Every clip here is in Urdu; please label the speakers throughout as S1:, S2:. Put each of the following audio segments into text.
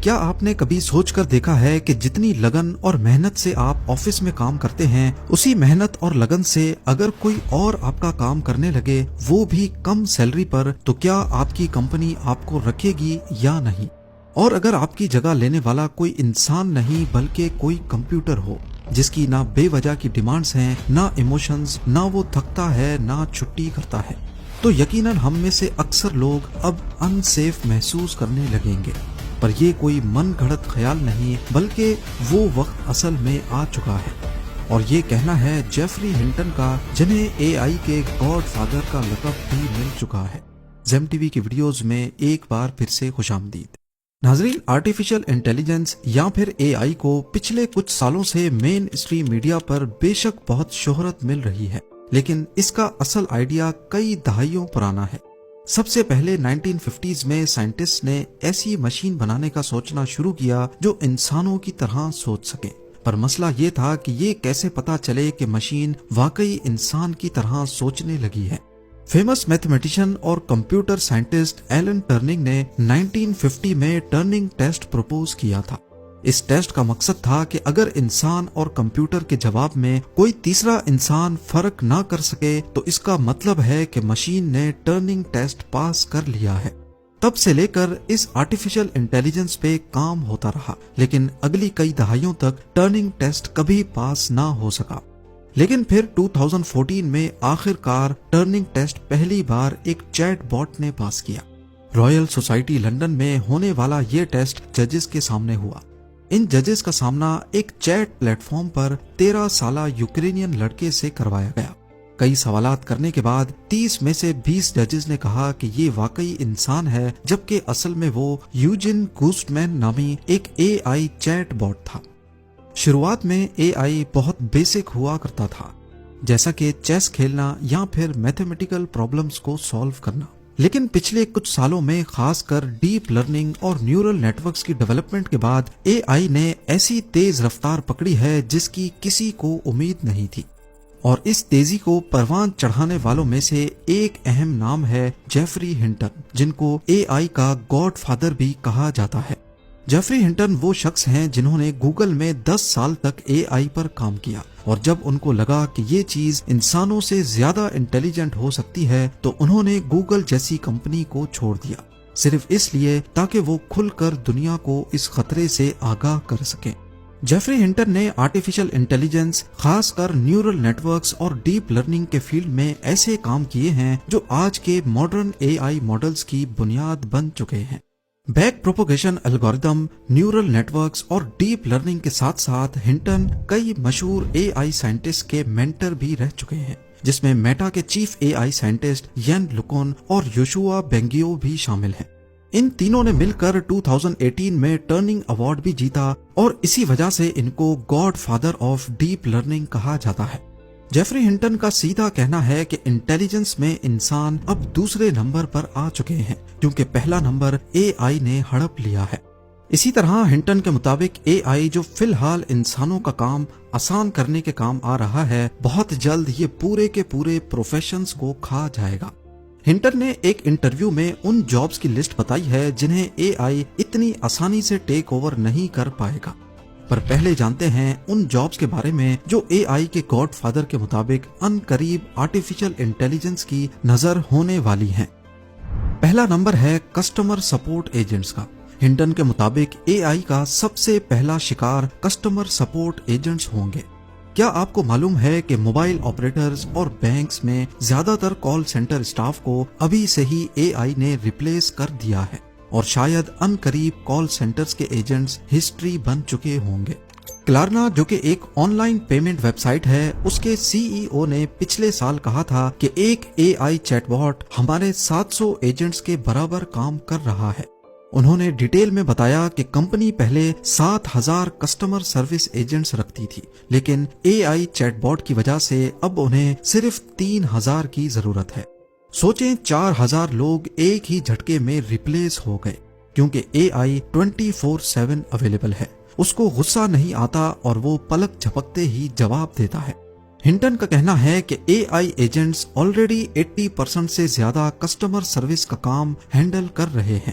S1: کیا آپ نے کبھی سوچ کر دیکھا ہے کہ جتنی لگن اور محنت سے آپ آفس میں کام کرتے ہیں، اسی محنت اور لگن سے اگر کوئی اور آپ کا کام کرنے لگے، وہ بھی کم سیلری پر، تو کیا آپ کی کمپنی آپ کو رکھے گی یا نہیں؟ اور اگر آپ کی جگہ لینے والا کوئی انسان نہیں بلکہ کوئی کمپیوٹر ہو، جس کی نہ بے وجہ کی ڈیمانڈز ہیں، نہ ایموشنز، نہ وہ تھکتا ہے نہ چھٹی کرتا ہے، تو یقیناً ہم میں سے اکثر لوگ اب ان سیف محسوس کرنے لگیں گے۔ پر یہ کوئی من گھڑت خیال نہیں، بلکہ وہ وقت اصل میں آ چکا ہے، اور یہ کہنا ہے جیفری ہنٹن کا، جنہیں اے آئی کے گاڈ فادر کا لقب بھی مل چکا ہے۔ زیم ٹی وی کی ویڈیوز میں ایک بار پھر سے خوش آمدید۔ ناظرین، آرٹیفیشل انٹیلیجنس یا پھر اے آئی کو پچھلے کچھ سالوں سے مین اسٹریم میڈیا پر بے شک بہت شہرت مل رہی ہے، لیکن اس کا اصل آئیڈیا کئی دہائیوں پرانا ہے۔ سب سے پہلے 1950s میں سائنٹسٹ نے ایسی مشین بنانے کا سوچنا شروع کیا جو انسانوں کی طرح سوچ سکے، پر مسئلہ یہ تھا کہ یہ کیسے پتا چلے کہ مشین واقعی انسان کی طرح سوچنے لگی ہے۔ فیمس میتھمیٹیشین اور کمپیوٹر سائنٹسٹ ایلن ٹرننگ نے 1950 میں ٹرننگ ٹیسٹ پروپوز کیا تھا۔ اس ٹیسٹ کا مقصد تھا کہ اگر انسان اور کمپیوٹر کے جواب میں کوئی تیسرا انسان فرق نہ کر سکے تو اس کا مطلب ہے کہ مشین نے ٹرننگ ٹیسٹ پاس کر لیا ہے۔ تب سے لے کر اس آرٹیفیشل انٹیلیجنس پہ کام ہوتا رہا، لیکن اگلی کئی دہائیوں تک ٹرننگ ٹیسٹ کبھی پاس نہ ہو سکا۔ لیکن پھر 2014 میں آخر کار ٹرننگ ٹیسٹ پہلی بار ایک چیٹ باٹ نے پاس کیا۔ رائل سوسائٹی لندن میں ہونے والا یہ ٹیسٹ ججز کے سامنے ہوا۔ ان ججز کا سامنا ایک چیٹ پلیٹ فارم پر 13 سالہ یوکرینین لڑکے سے کروایا گیا۔ کئی سوالات کرنے کے بعد 30 میں سے 20 ججز نے کہا کہ یہ واقعی انسان ہے، جبکہ اصل میں وہ یوجن گوسٹمین نامی ایک اے آئی چیٹ باٹ تھا۔ شروعات میں اے آئی بہت بیسک ہوا کرتا تھا، جیسا کہ چیس کھیلنا یا پھر میتھمیٹیکل پرابلمز کو سالو کرنا، لیکن پچھلے کچھ سالوں میں خاص کر ڈیپ لرننگ اور نیورل نیٹ ورکس کی ڈیولپمنٹ کے بعد اے آئی نے ایسی تیز رفتار پکڑی ہے جس کی کسی کو امید نہیں تھی، اور اس تیزی کو پروان چڑھانے والوں میں سے ایک اہم نام ہے جیفری ہنٹن، جن کو اے آئی کا گاڈ فادر بھی کہا جاتا ہے۔ جیفری ہنٹن وہ شخص ہیں جنہوں نے گوگل میں 10 سال تک اے آئی پر کام کیا، اور جب ان کو لگا کہ یہ چیز انسانوں سے زیادہ انٹیلیجنٹ ہو سکتی ہے تو انہوں نے گوگل جیسی کمپنی کو چھوڑ دیا، صرف اس لیے تاکہ وہ کھل کر دنیا کو اس خطرے سے آگاہ کر سکیں۔ جیفری ہنٹن نے آرٹیفیشل انٹیلیجنس، خاص کر نیورل نیٹ ورکس اور ڈیپ لرننگ کے فیلڈ میں ایسے کام کیے ہیں جو آج کے ماڈرن اے آئی ماڈلز کی بنیاد بن چکے ہیں۔ Back propagation algorithm, neural networks اور ڈیپ لرننگ کے ساتھ ساتھ ہنٹن کئی مشہور اے آئی سائنٹسٹ کے مینٹر بھی رہ چکے ہیں، جس میں میٹا کے چیف اے آئی سائنٹسٹ یین لوکون اور یوشوا بینگیو بھی شامل ہیں۔ ان تینوں نے مل کر 2018 میں ٹرننگ ایوارڈ بھی جیتا، اور اسی وجہ سے ان کو God father of deep learning کہا جاتا ہے۔ جیفری ہنٹن کا سیدھا کہنا ہے کہ انٹیلیجنس میں انسان اب دوسرے نمبر پر آ چکے ہیں، کیونکہ پہلا نمبر اے آئی نے ہڑپ لیا ہے۔ اسی طرح ہنٹن کے مطابق اے آئی جو فی الحال انسانوں کا کام آسان کرنے کے کام آ رہا ہے، بہت جلد یہ پورے کے پورے پروفیشنز کو کھا جائے گا۔ ہنٹن نے ایک انٹرویو میں ان جابز کی لسٹ بتائی ہے جنہیں اے آئی اتنی آسانی سے ٹیک اوور نہیں کر پائے گا، پر پہلے جانتے ہیں ان جابز کے بارے میں جو اے آئی کے گاڈ فادر کے مطابق ان قریب آرٹیفیشل انٹیلیجنس کی نظر ہونے والی ہیں۔ پہلا نمبر ہے کسٹمر سپورٹ ایجنٹس کا۔ ہنٹن کے مطابق اے آئی کا سب سے پہلا شکار کسٹمر سپورٹ ایجنٹس ہوں گے۔ کیا آپ کو معلوم ہے کہ موبائل آپریٹرز اور بینکس میں زیادہ تر کال سینٹر اسٹاف کو ابھی سے ہی اے آئی نے ریپلیس کر دیا ہے، اور شاید ان قریب کال سینٹرز کے ایجنٹس ہسٹری بن چکے ہوں گے۔ کلارنا، جو کہ ایک online payment website ہے، اس کے سی ای او نے پچھلے سال کہا تھا کہ ایک اے آئی چیٹ باٹ ہمارے 700 ایجنٹس کے برابر کام کر رہا ہے۔ انہوں نے ڈیٹیل میں بتایا کہ کمپنی پہلے 7000 کسٹمر سروس ایجنٹس رکھتی تھی، لیکن اے آئی چیٹ باٹ کی وجہ سے اب انہیں صرف 3000 کی ضرورت ہے۔ سوچیں، 4000 لوگ ایک ہی جھٹکے میں ریپلیس ہو گئے، کیونکہ اے آئی 24/7 اویلیبل ہے۔ اس کو غصہ نہیں آتا اور وہ پلک جھپکتے ہی جواب دیتا ہے۔ ہنٹن کا کہنا ہے کہ اے آئی ایجنٹس آلریڈی 80% سے زیادہ کسٹمر سروس کا کام ہینڈل کر رہے ہیں۔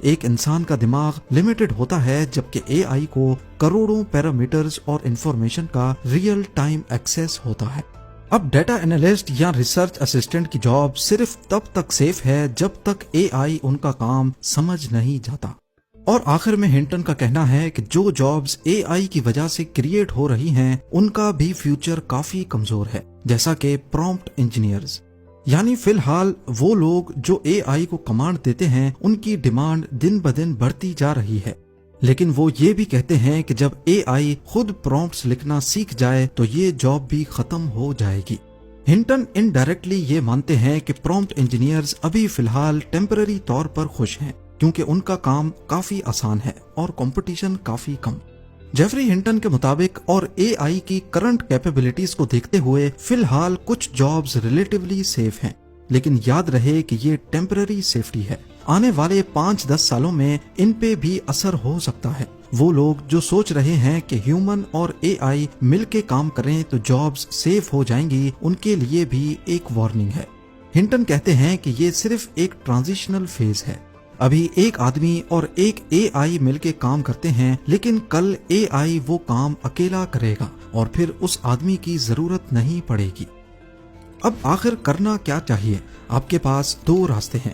S1: ایک انسان کا دماغ لمیٹڈ ہوتا ہے جبکہ اے آئی کو کروڑوں پیرامیٹرز اور انفارمیشن کا ریئل ٹائم ایکسیس ہوتا ہے۔ اب ڈیٹا انالسٹ یا ریسرچ اسسٹنٹ کی جاب صرف تب تک سیف ہے جب تک اے آئی ان کا کام سمجھ نہیں جاتا۔ اور آخر میں ہنٹن کا کہنا ہے کہ جو جابز اے آئی کی وجہ سے کریٹ ہو رہی ہیں ان کا بھی فیوچر کافی کمزور ہے، جیسا کہ پرومپٹ انجینئرز، یعنی فی الحال وہ لوگ جو اے آئی کو کمانڈ دیتے ہیں ان کی ڈیمانڈ دن بدن بڑھتی جا رہی ہے، لیکن وہ یہ بھی کہتے ہیں کہ جب اے آئی خود پرومپٹس لکھنا سیکھ جائے تو یہ جاب بھی ختم ہو جائے گی۔ ہنٹن انڈائریکٹلی یہ مانتے ہیں کہ پرومپٹ انجینئرز ابھی فی الحال ٹیمپرری طور پر خوش ہیں کیونکہ ان کا کام کافی آسان ہے اور کمپٹیشن کافی کم۔ جیفری ہنٹن کے مطابق اور اے آئی کی کرنٹ کیپیبلٹیز کو دیکھتے ہوئے فی الحال کچھ جابز ریلیٹیولی سیف ہیں، لیکن یاد رہے کہ یہ ٹیمپرری سیفٹی ہے، آنے والے 5-10 سالوں میں ان پہ بھی اثر ہو سکتا ہے۔ وہ لوگ جو سوچ رہے ہیں کہ ہیومن اور اے آئی مل کے کام کریں تو جابز سیف ہو جائیں گی، ان کے لیے بھی ایک وارننگ ہے۔ ہنٹن کہتے ہیں کہ یہ صرف ایک ٹرانزیشنل فیز ہے، ابھی ایک آدمی اور ایک اے آئی مل کے کام کرتے ہیں، لیکن کل اے آئی وہ کام اکیلا کرے گا اور پھر اس آدمی کی ضرورت نہیں پڑے گی۔ اب آخر کرنا کیا چاہیے؟ آپ کے پاس 2 راستے ہیں،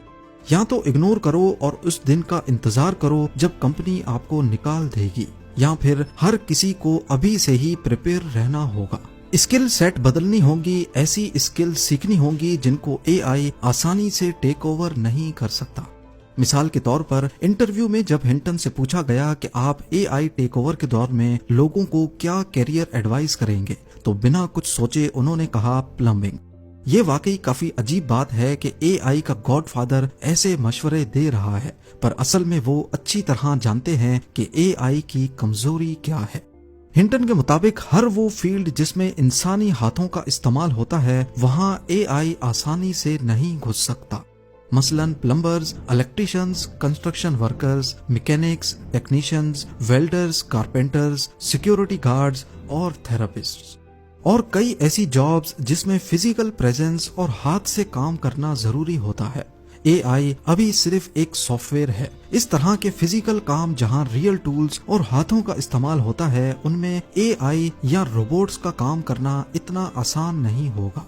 S1: یا تو اگنور کرو اور اس دن کا انتظار کرو جب کمپنی آپ کو نکال دے گی، یا پھر ہر کسی کو ابھی سے ہی پریپیئر رہنا ہوگا۔ اسکل سیٹ بدلنی ہوگی، ایسی اسکل سیکھنی ہوگی جن کو اے آئی آسانی سے ٹیک اوور نہیں کر سکتا۔ مثال کے طور پر انٹرویو میں جب ہنٹن سے پوچھا گیا کہ آپ اے آئی ٹیک اوور کے دور میں لوگوں کو کیا کیریئر ایڈوائز کریں گے تو بنا کچھ سوچے انہوں نے کہا پلمبنگ۔ یہ واقعی کافی عجیب بات ہے کہ اے آئی کا گاڈ فادر ایسے مشورے دے رہا ہے، پر اصل میں وہ اچھی طرح جانتے ہیں کہ اے آئی کی کمزوری کیا ہے۔ ہنٹن کے مطابق ہر وہ فیلڈ جس میں انسانی ہاتھوں کا استعمال ہوتا ہے وہاں اے آئی آسانی سے نہیں گھس سکتا، مثلاً plumbers, electricians, construction workers, mechanics, technicians, welders, carpenters, security guards اور تھراپسٹس، اور کئی ایسی جابز جس میں فزیکل پریزنس اور ہاتھ سے کام کرنا ضروری ہوتا ہے۔ اے آئی ابھی صرف ایک سافٹ ویئر ہے، اس طرح کے فزیکل کام جہاں ریئل ٹولز اور ہاتھوں کا استعمال ہوتا ہے ان میں اے آئی یا روبوٹس کا کام کرنا اتنا آسان نہیں ہوگا۔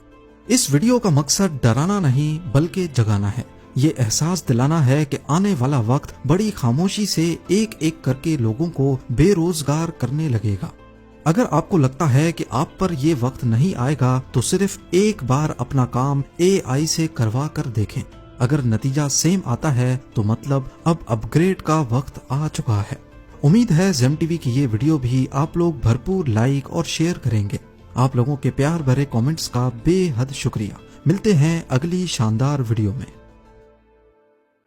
S1: اس ویڈیو کا مقصد ڈرانا نہیں بلکہ جگانا ہے، یہ احساس دلانا ہے کہ آنے والا وقت بڑی خاموشی سے ایک ایک کر کے لوگوں کو بے روزگار کرنے لگے گا۔ اگر آپ کو لگتا ہے کہ آپ پر یہ وقت نہیں آئے گا تو صرف ایک بار اپنا کام اے آئی سے کروا کر دیکھیں، اگر نتیجہ سیم آتا ہے تو مطلب اب اپ گریڈ کا وقت آ چکا ہے۔ امید ہے زیم ٹی وی کی یہ ویڈیو بھی آپ لوگ بھرپور لائک اور شیئر کریں گے۔ آپ لوگوں کے پیار بھرے کامنٹس کا بے حد شکریہ۔ ملتے ہیں اگلی شاندار ویڈیو میں۔